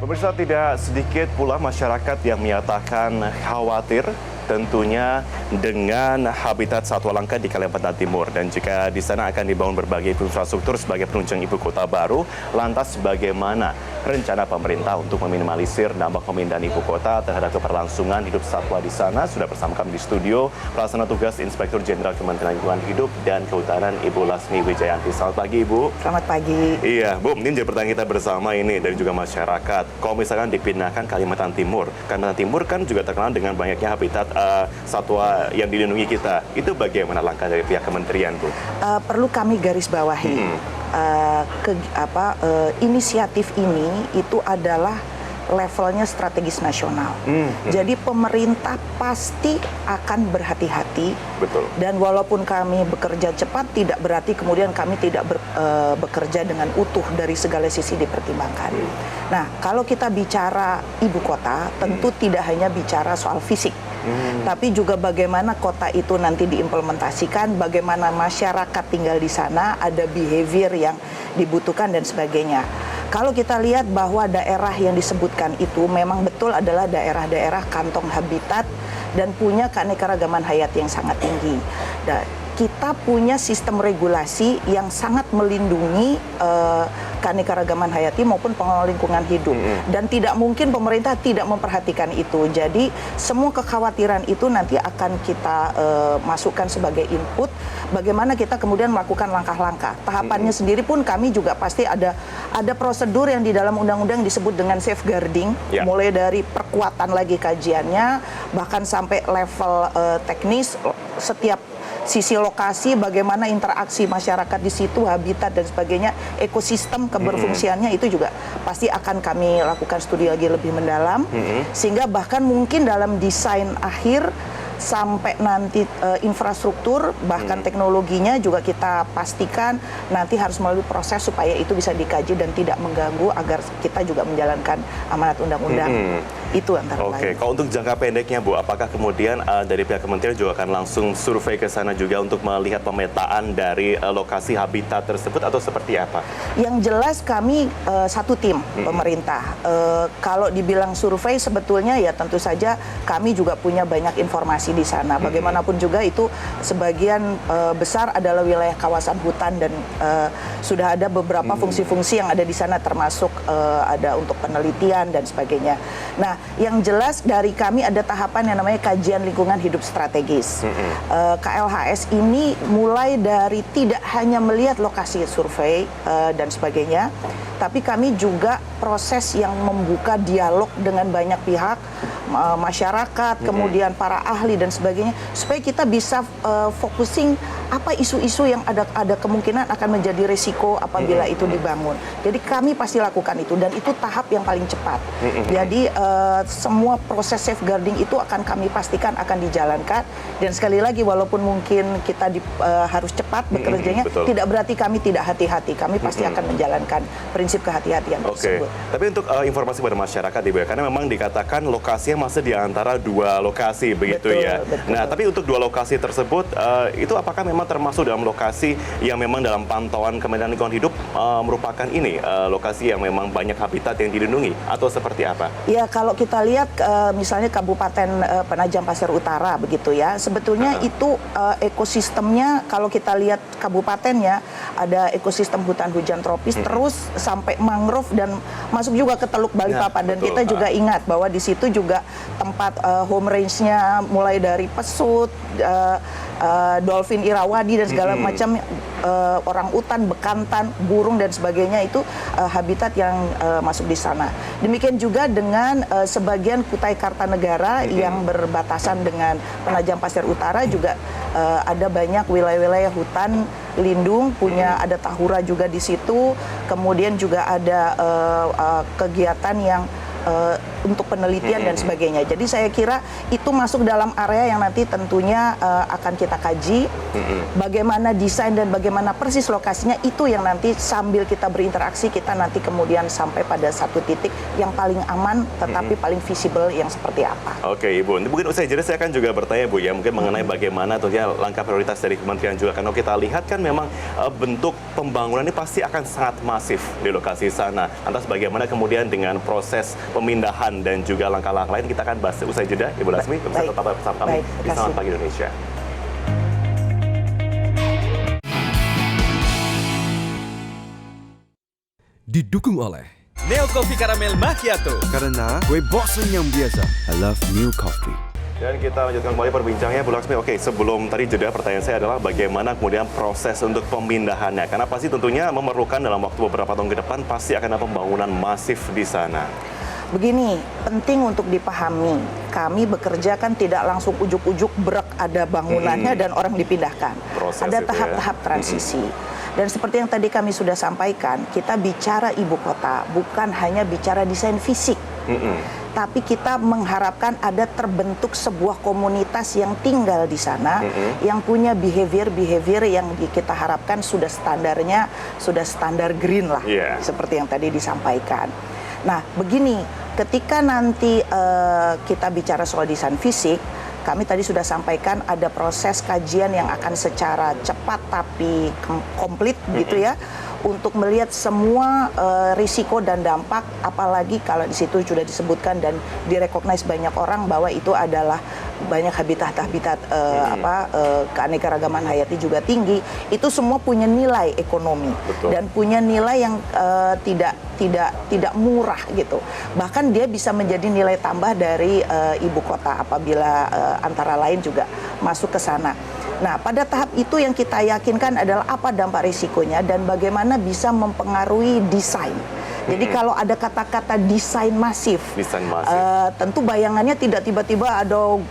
Pemirsa, tidak sedikit pula masyarakat yang menyatakan khawatir tentunya dengan habitat satwa langka di Kalimantan Timur, dan jika di sana akan dibangun berbagai infrastruktur sebagai penunjang ibu kota baru, lantas bagaimana rencana pemerintah untuk meminimalisir dampak pemindahan ibu kota terhadap keberlangsungan hidup satwa di sana? Sudah bersama kami di studio pelaksana tugas Inspektur Jenderal Kementerian Lingkungan Hidup dan Kehutanan, Ibu Lasmi Wijayanti. Selamat pagi, Ibu. Selamat pagi. Iya, Bu, ini jadi pertanyaan kita bersama ini dari juga masyarakat. Kalau misalkan dipindahkan Kalimantan Timur kan juga terkenal dengan banyaknya habitat satwa yang dilindungi kita. Itu bagaimana langkah dari pihak kementerian, Bu? Perlu kami garis bawahi. Inisiatif ini itu adalah levelnya strategis nasional. Jadi pemerintah pasti akan berhati-hati. Betul. Dan walaupun kami bekerja cepat, tidak berarti kemudian kami tidak bekerja dengan utuh dari segala sisi dipertimbangkan. Nah, kalau kita bicara ibu kota, tentu tidak hanya bicara soal fisik. Tapi juga bagaimana kota itu nanti diimplementasikan, bagaimana masyarakat tinggal di sana, ada behavior yang dibutuhkan dan sebagainya. Kalau kita lihat bahwa daerah yang disebutkan itu memang betul adalah daerah-daerah kantong habitat dan punya keanekaragaman hayat yang sangat tinggi. Dan kita punya sistem regulasi yang sangat melindungi keanekaragaman hayati maupun pengelola lingkungan hidup. Dan tidak mungkin pemerintah tidak memperhatikan itu. Jadi semua kekhawatiran itu nanti akan kita masukkan sebagai input. Bagaimana kita kemudian melakukan langkah-langkah. Tahapannya sendiri pun kami juga pasti ada prosedur yang di dalam undang-undang disebut dengan safeguarding. Mulai dari perkuatan lagi kajiannya, bahkan sampai level teknis, setiap sisi lokasi, bagaimana interaksi masyarakat di situ, habitat dan sebagainya, ekosistem keberfungsiannya itu juga pasti akan kami lakukan studi lagi lebih mendalam, sehingga bahkan mungkin dalam desain akhir sampai nanti infrastruktur bahkan teknologinya juga kita pastikan nanti harus melalui proses supaya itu bisa dikaji dan tidak mengganggu agar kita juga menjalankan amanat undang-undang. Itu antara lain. Oke, kalau untuk jangka pendeknya, Bu, apakah kemudian dari pihak kementerian juga akan langsung survei ke sana juga untuk melihat pemetaan dari lokasi habitat tersebut atau seperti apa? Yang jelas kami satu tim pemerintah. Kalau dibilang survei sebetulnya ya tentu saja kami juga punya banyak informasi di sana. Bagaimanapun juga itu sebagian besar adalah wilayah kawasan hutan dan sudah ada beberapa fungsi-fungsi yang ada di sana termasuk ada untuk penelitian dan sebagainya. Nah, yang jelas dari kami ada tahapan yang namanya kajian lingkungan hidup strategis. KLHS ini mulai dari tidak hanya melihat lokasi survei dan sebagainya, tapi kami juga proses yang membuka dialog dengan banyak pihak, masyarakat, kemudian para ahli dan sebagainya, supaya kita bisa focusing apa isu-isu yang ada kemungkinan akan menjadi risiko apabila itu dibangun. Jadi kami pasti lakukan itu dan itu tahap yang paling cepat. Jadi semua proses safeguarding itu akan kami pastikan akan dijalankan, dan sekali lagi walaupun mungkin kita harus cepat bekerjanya, tidak berarti kami tidak hati-hati. Kami pasti akan menjalankan prinsip kehati-hatian tersebut. Tapi untuk informasi pada masyarakat, Ibu, karena memang dikatakan lokasinya masih di antara dua lokasi begitu ya. Nah, tapi untuk dua lokasi tersebut itu apakah memang termasuk dalam lokasi yang memang dalam pantauan Kementerian Lingkungan Hidup merupakan ini lokasi yang memang banyak habitat yang dilindungi atau seperti apa? Ya, kalau kita lihat misalnya Kabupaten Penajam Pasir Utara begitu ya, sebetulnya itu ekosistemnya kalau kita lihat kabupatennya ada ekosistem hutan hujan tropis terus sampai mangrove dan masuk juga ke Teluk Balikpapan, dan kita juga ingat bahwa di situ juga tempat home range-nya mulai dari pesut, dolphin irawadi dan segala macam orang utan, bekantan, burung dan sebagainya itu habitat yang masuk di sana. Demikian juga dengan sebagian Kutai Kartanegara yang berbatasan dengan Penajam Pasir Utara juga ada banyak wilayah-wilayah hutan lindung, punya ada tahura juga di situ. Kemudian juga ada kegiatan yang untuk penelitian dan sebagainya. Jadi saya kira itu masuk dalam area yang nanti tentunya akan kita kaji. Bagaimana desain dan bagaimana persis lokasinya itu yang nanti sambil kita berinteraksi kita nanti kemudian sampai pada satu titik yang paling aman tetapi paling visible yang seperti apa. Oke Ibu, mungkin usai jeda saya akan juga bertanya Bu ya, mungkin mengenai bagaimana tentunya langkah prioritas dari kementerian juga. Karena kita lihat kan memang bentuk pembangunan ini pasti akan sangat masif di lokasi sana. Lantas bagaimana kemudian dengan proses pemindahan dan juga langkah-langkah lain kita akan bahas usai jeda. Ibu Lasmi, bisa tetap bersama kami di Selamat Pagi Indonesia. Didukung oleh Neo Coffee Caramel Macchiato. karena gue bosen yang biasa. I love new coffee. Dan kita lanjutkan kembali perbincangannya Bu Laksmi. Oke, sebelum tadi jeda pertanyaan saya adalah bagaimana kemudian proses untuk pemindahannya. Karena pasti tentunya memerlukan dalam waktu beberapa tahun ke depan pasti akan ada pembangunan masif di sana. Begini, penting untuk dipahami, kami bekerja kan tidak langsung ujuk-ujuk brek ada bangunannya dan orang dipindahkan. Proses ada itu tahap-tahap transisi. Dan seperti yang tadi kami sudah sampaikan, kita bicara ibu kota bukan hanya bicara desain fisik. Tapi kita mengharapkan ada terbentuk sebuah komunitas yang tinggal di sana, yang punya behavior yang kita harapkan sudah standarnya, sudah standar green lah, seperti yang tadi disampaikan. Nah, begini, ketika nanti kita bicara soal desain fisik, kami tadi sudah sampaikan ada proses kajian yang akan secara cepat tapi komplit gitu ya, untuk melihat semua risiko dan dampak, apalagi kalau di situ sudah disebutkan dan direkognize banyak orang bahwa itu adalah banyak habitat keanekaragaman hayati juga tinggi, itu semua punya nilai ekonomi. Betul. Dan punya nilai yang tidak murah gitu. Bahkan dia bisa menjadi nilai tambah dari ibu kota apabila antara lain juga masuk ke sana. Nah, pada tahap itu yang kita yakinkan adalah apa dampak risikonya dan bagaimana bisa mempengaruhi desain. Jadi kalau ada kata-kata desain masif, tentu bayangannya tidak tiba-tiba ada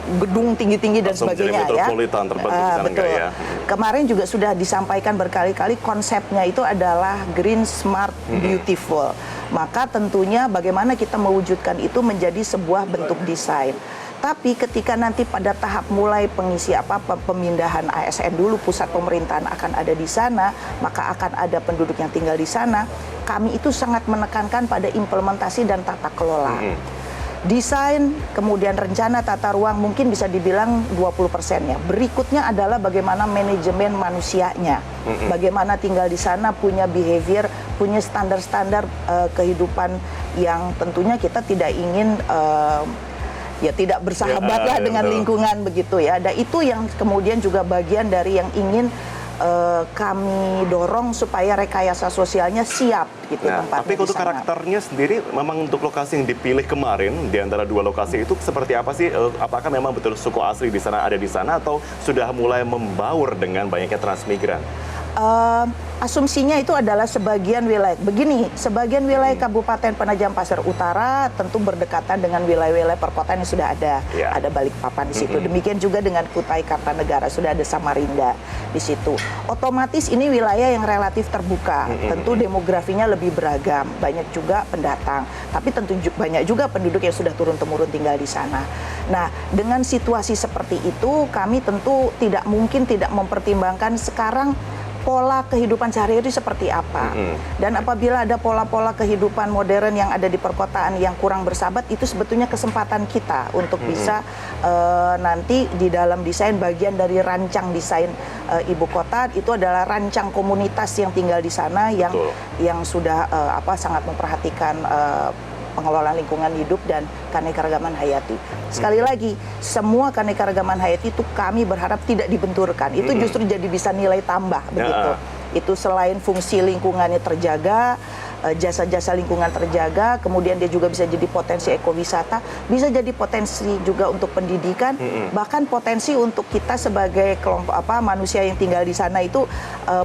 gedung tinggi-tinggi dan langsung sebagainya jadi metropolitan terbentuk di sana, betul. ya. Kemarin juga sudah disampaikan berkali-kali konsepnya itu adalah green, smart, beautiful. Maka tentunya bagaimana kita mewujudkan itu menjadi sebuah bentuk desain. Tapi ketika nanti pada tahap mulai pemindahan ASN dulu, pusat pemerintahan akan ada di sana, maka akan ada penduduk yang tinggal di sana. Kami itu sangat menekankan pada implementasi dan tata kelola. Desain, kemudian rencana tata ruang mungkin bisa dibilang 20%-nya. Berikutnya adalah bagaimana manajemen manusianya. Bagaimana tinggal di sana punya behavior, punya standar-standar kehidupan yang tentunya kita tidak ingin tidak bersahabat lah dengan lingkungan begitu ya. Dan itu yang kemudian juga bagian dari yang ingin kami dorong supaya rekayasa sosialnya siap gitu. Nah, tapi untuk karakternya sendiri memang untuk lokasi yang dipilih kemarin di antara dua lokasi itu seperti apa sih? Apakah memang betul suku asli di sana ada di sana atau sudah mulai membaur dengan banyaknya transmigran? Asumsinya itu adalah sebagian wilayah. Begini, sebagian wilayah Kabupaten Penajam Pasir Utara tentu berdekatan dengan wilayah-wilayah perkotaan yang sudah ada. Ada Balikpapan di situ. Demikian juga dengan Kutai Kartanegara sudah ada Samarinda di situ. Otomatis ini wilayah yang relatif terbuka. Tentu demografinya lebih beragam. Banyak juga pendatang. Tapi tentu banyak juga penduduk yang sudah turun-temurun tinggal di sana. Nah, dengan situasi seperti itu, kami tentu tidak mungkin tidak mempertimbangkan sekarang pola kehidupan sehari-hari seperti apa. Dan apabila ada pola-pola kehidupan modern yang ada di perkotaan yang kurang bersahabat, itu sebetulnya kesempatan kita untuk bisa nanti di dalam desain, bagian dari rancang desain ibu kota itu adalah rancang komunitas yang tinggal di sana yang sudah sangat memperhatikan pengelolaan lingkungan hidup dan keanekaragaman hayati. Sekali lagi, semua keanekaragaman hayati itu kami berharap tidak dibenturkan. Itu justru jadi bisa nilai tambah begitu. Itu selain fungsi lingkungannya terjaga, jasa-jasa lingkungan terjaga, kemudian dia juga bisa jadi potensi ekowisata, bisa jadi potensi juga untuk pendidikan, bahkan potensi untuk kita sebagai kelompok manusia yang tinggal di sana itu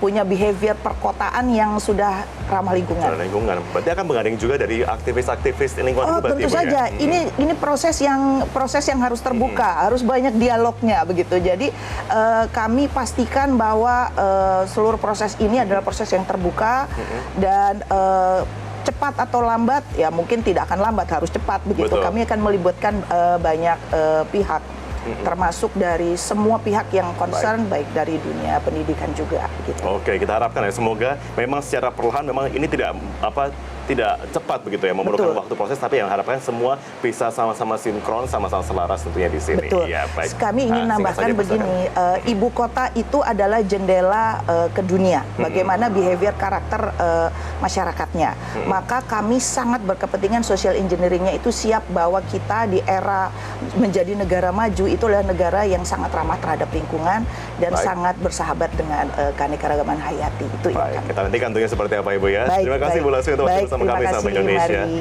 punya behavior perkotaan yang sudah ramah lingkungan. Berarti akan menggandeng juga dari aktivis-aktivis lingkungan itu. Tentu saja. Ini proses yang harus terbuka, harus banyak dialognya begitu. Jadi kami pastikan bahwa seluruh proses ini adalah proses yang terbuka dan cepat atau lambat, ya mungkin tidak akan lambat, harus cepat begitu. Betul. Kami akan melibatkan banyak pihak, termasuk dari semua pihak yang concern, baik dari dunia pendidikan juga. Gitu. Oke, kita harapkan ya semoga memang secara perlahan memang ini tidak cepat begitu ya, memerlukan Betul. waktu proses, tapi yang harapkan semua bisa sama-sama sinkron, sama-sama selaras tentunya di sini. Betul. Ya, baik. Kami ingin Nah, singkat nambahkan saja, begini, ibu kota itu adalah jendela ke dunia. Bagaimana behavior karakter masyarakatnya. Maka kami sangat berkepentingan social engineering-nya itu siap bahwa kita di era menjadi negara maju itu adalah negara yang sangat ramah terhadap lingkungan dan Baik. sangat bersahabat dengan keanekaragaman hayati. Itu yang Baik, kami. kita nantikan tentunya seperti apa Ibu ya. Baik, Terima kasih baik. Bu Laswi untuk waktu Baik, bersama terima kami kasih, sama Indonesia. mari.